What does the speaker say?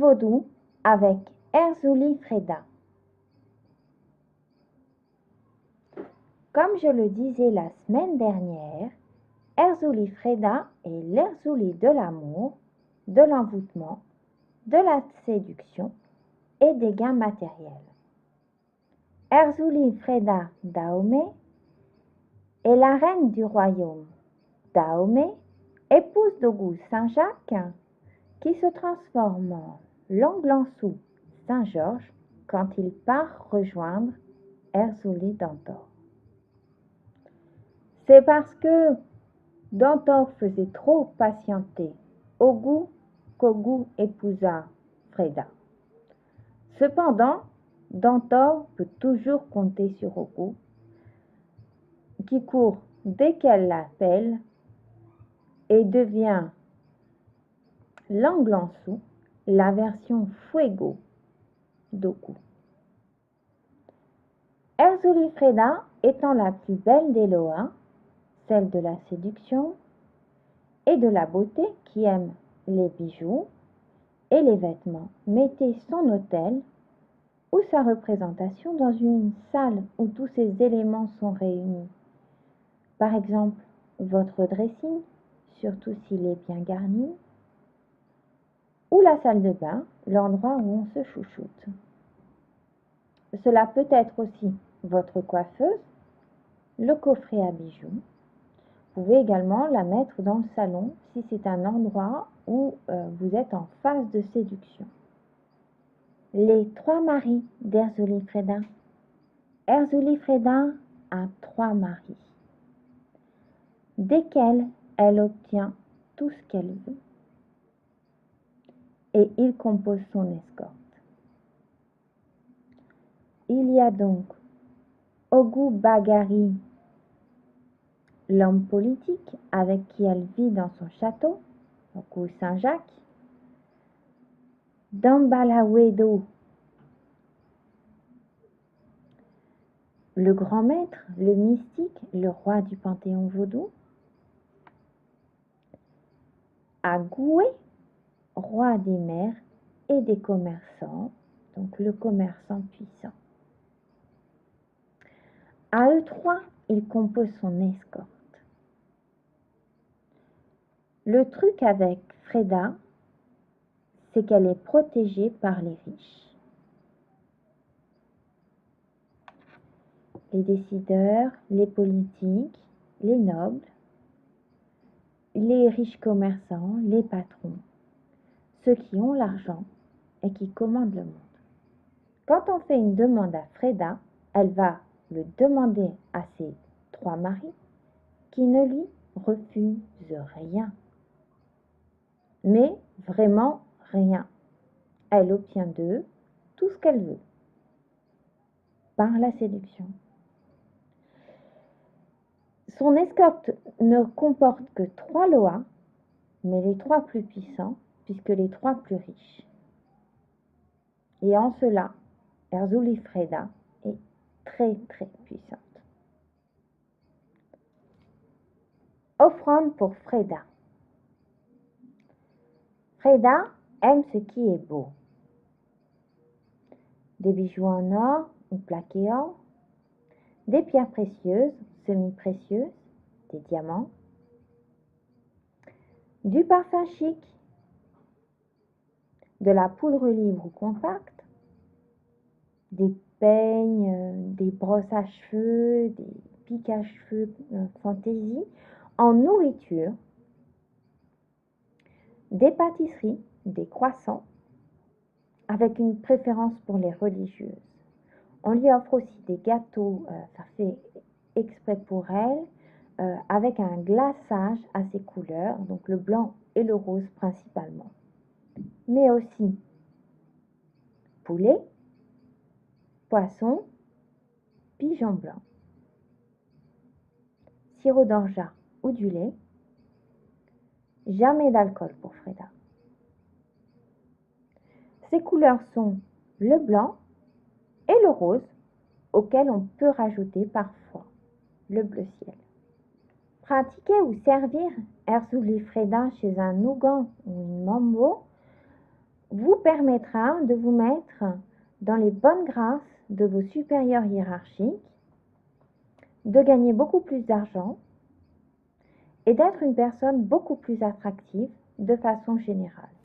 vaudou avec Erzulie Freda. Comme je le disais la semaine dernière, Erzulie Freda est l'Erzulie de l'amour, de l'envoûtement, de la séduction et des gains matériels. Erzulie Freda Dahomey est la reine du royaume Dahomey, épouse d'Ogou Saint-Jacques, qui se transforme en Langlansou Saint-Georges quand il part rejoindre Erzulie d'Antor. C'est parce que Dantor faisait trop patienter Ogou qu'Ogou épousa Freda. Cependant, Dantor peut toujours compter sur Ogou, qui court dès qu'elle l'appelle et devient Langlansou, la version Fuego d'Ogou. Erzulie Freda étant la plus belle des Loa, celle de la séduction et de la beauté qui aime les bijoux et les vêtements, mettez son autel ou sa représentation dans une salle où tous ces éléments sont réunis. Par exemple, votre dressing, surtout s'il est bien garni, ou la salle de bain, l'endroit où on se chouchoute. Cela peut être aussi votre coiffeuse, le coffret à bijoux. Vous pouvez également la mettre dans le salon si c'est un endroit où vous êtes en phase de séduction. Les trois maris d'Erzulie Freda. Erzulie Freda a trois maris, desquels elle obtient tout ce qu'elle veut. Et ils composent son escorte. Il y a donc Ogou Bagari, l'homme politique avec qui elle vit dans son château, Ogou Saint-Jacques, Dambalawedo, le grand maître, le mystique, le roi du panthéon vaudou, Agoué, roi des mers et des commerçants, donc le commerçant puissant. À eux trois, ils composent son escorte. Le truc avec Freda, c'est qu'elle est protégée par les riches. Les décideurs, les politiques, les nobles, les riches commerçants, les patrons, ceux qui ont l'argent et qui commandent le monde. Quand on fait une demande à Freda, elle va le demander à ses trois maris qui ne lui refusent rien. Mais vraiment rien. Elle obtient d'eux tout ce qu'elle veut par la séduction. Son escorte ne comporte que 3 loas, mais les 3 plus puissants, puisque les 3 plus riches. Et en cela, Erzulie Freda est très très puissante. Offrande pour Freda. Freda aime ce qui est beau. Des bijoux en or ou plaqués or, des pierres précieuses, semi-précieuses, des diamants, du parfum chic, de la poudre libre ou compacte, des peignes, des brosses à cheveux, des pics à cheveux fantaisie, en nourriture, des pâtisseries, des croissants, avec une préférence pour les religieuses. On lui offre aussi des gâteaux, ça fait exprès pour elle, avec un glaçage à ses couleurs, donc le blanc et le rose principalement. Mais aussi poulet, poisson, pigeon blanc, sirop d'orgeat ou du lait. Jamais d'alcool pour Freda. Ces couleurs sont le blanc et le rose, auquel on peut rajouter parfois le bleu ciel. Pratiquer ou servir Erzulie Freda chez un Ougan ou une Mambo vous permettra de vous mettre dans les bonnes grâces de vos supérieurs hiérarchiques, de gagner beaucoup plus d'argent et d'être une personne beaucoup plus attractive de façon générale.